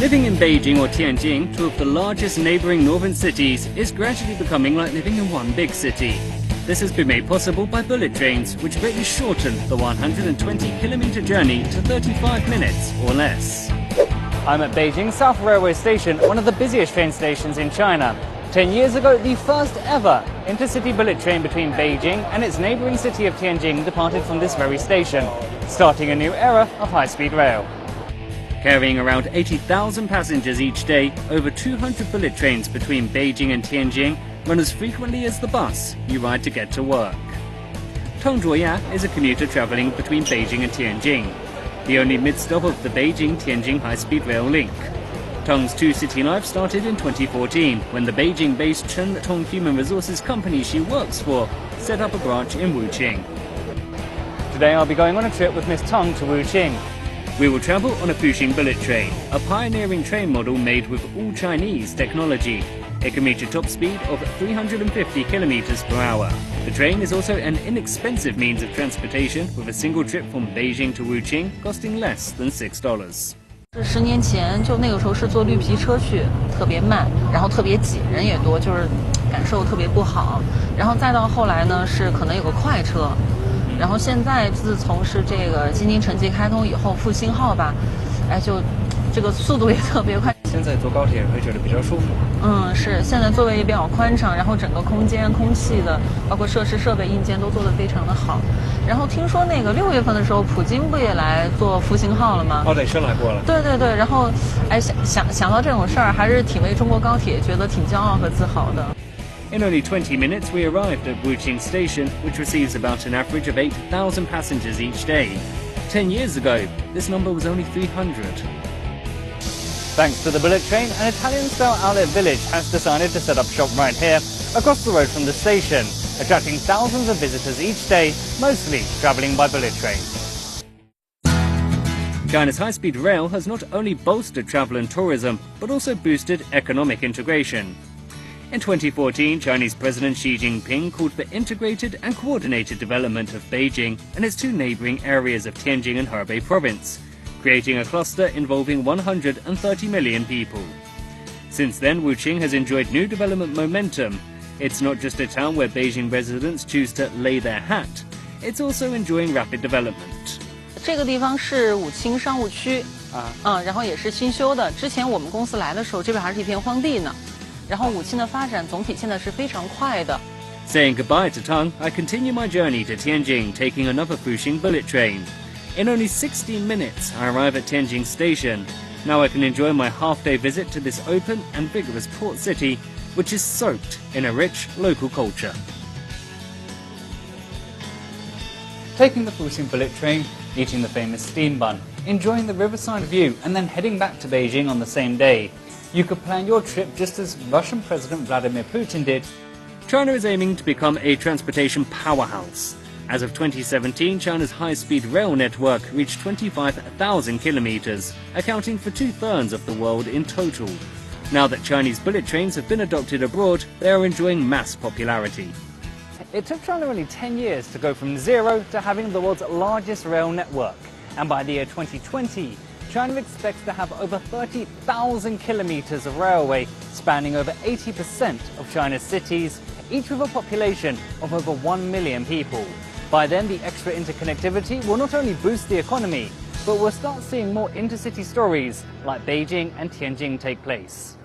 Living in Beijing or Tianjin, two of the largest neighboring northern cities, is gradually becoming like living in one big city. This has been made possible by bullet trains, which greatly shorten the 120-kilometer journey to 35 minutes or less. I'm at Beijing South Railway Station, one of the busiest train stations in China. 10 years ago, the first ever intercity bullet train between Beijing and its neighboring city of Tianjin departed from this very station, starting a new era of high-speed rail. Carrying around 80,000 passengers each day, over 200 bullet trains between Beijing and Tianjin run as frequently as the bus you ride to get to work. Tong Zhuoya is a commuter travelling between Beijing and Tianjin, the only mid-stop of the Beijing-Tianjin high-speed rail link. Tong's two-city life started in 2014 when the Beijing-based Chen Tong Human Resources company she works for set up a branch in Wuqing. Today I'll be going on a trip with Miss Tong to Wuqing. We will travel on a Fuxing bullet train, a pioneering train model made with all-Chinese technology. It can reach a top speed of 350 kilometers per hour. The train is also an inexpensive means of transportation, with a single trip from Beijing to Wuqing costing less than $6. 10年前就那个时候是坐绿皮车去，特别慢，然后特别挤，人也多，就是感受特别不好。然后再到后来呢，是可能有个快车。然后现在自从是这个京津城际开通以后，复兴号吧，哎，就这个速度也特别快。现在坐高铁会觉得比较舒服。是，现在座位也比较宽敞，然后整个空间、空气的，包括设施、设备、硬件都做得非常的好。然后听说那个6月份的时候，普京不也来坐复兴号了吗？对，是来过了。对对对，然后哎，想到这种事儿，还是挺为中国高铁觉得挺骄傲和自豪的。In only 20 minutes, we arrived at Wuqing Station, which receives about an average of 8,000 passengers each day. 10 years ago, this number was only 300. Thanks to the bullet train, an Italian-style outlet village has decided to set up shop right here, across the road from the station, attracting thousands of visitors each day, mostly travelling by bullet train. China's high-speed rail has not only bolstered travel and tourism, but also boosted economic integration. In 2014, Chinese President Xi Jinping called for integrated and coordinated development of Beijing and its two neighbouring areas of Tianjin and Hebei province, creating a cluster involving 130 million people. Since then, Wuqing has enjoyed new development momentum. It's not just a town where Beijing residents choose to lay their hat, it's also enjoying rapid development. 这个地方是武清商务区然后也是新修的。之前我们公司来的时候，这边还是一片荒地呢。然后武清的发展总体现在是非常快的。Saying goodbye to Tong, I continue my journey to Tianjin, taking another Fuxing bullet train. In only 16 minutes, I arrive at Tianjin Station. Now I can enjoy my half-day visit to this open and vigorous port city, which is soaked in a rich local culture. Taking the Fuxing bullet train, eating the famous steam bun, enjoying the riverside view, and then heading back to Beijing on the same day. You could plan your trip just as Russian President Vladimir Putin did. China is aiming to become a transportation powerhouse. As of 2017, China's high-speed rail network reached 25,000 kilometers, accounting for 2/3 of the world in total. Now that Chinese bullet trains have been adopted abroad, they are enjoying mass popularity. It took China only 10 years to go from zero to having the world's largest rail network. And by the year 2020, China expects to have over 30,000 kilometers of railway spanning over 80% of China's cities, each with a population of over 1 million people. By then, the extra interconnectivity will not only boost the economy, but we'll start seeing more intercity stories like Beijing and Tianjin take place.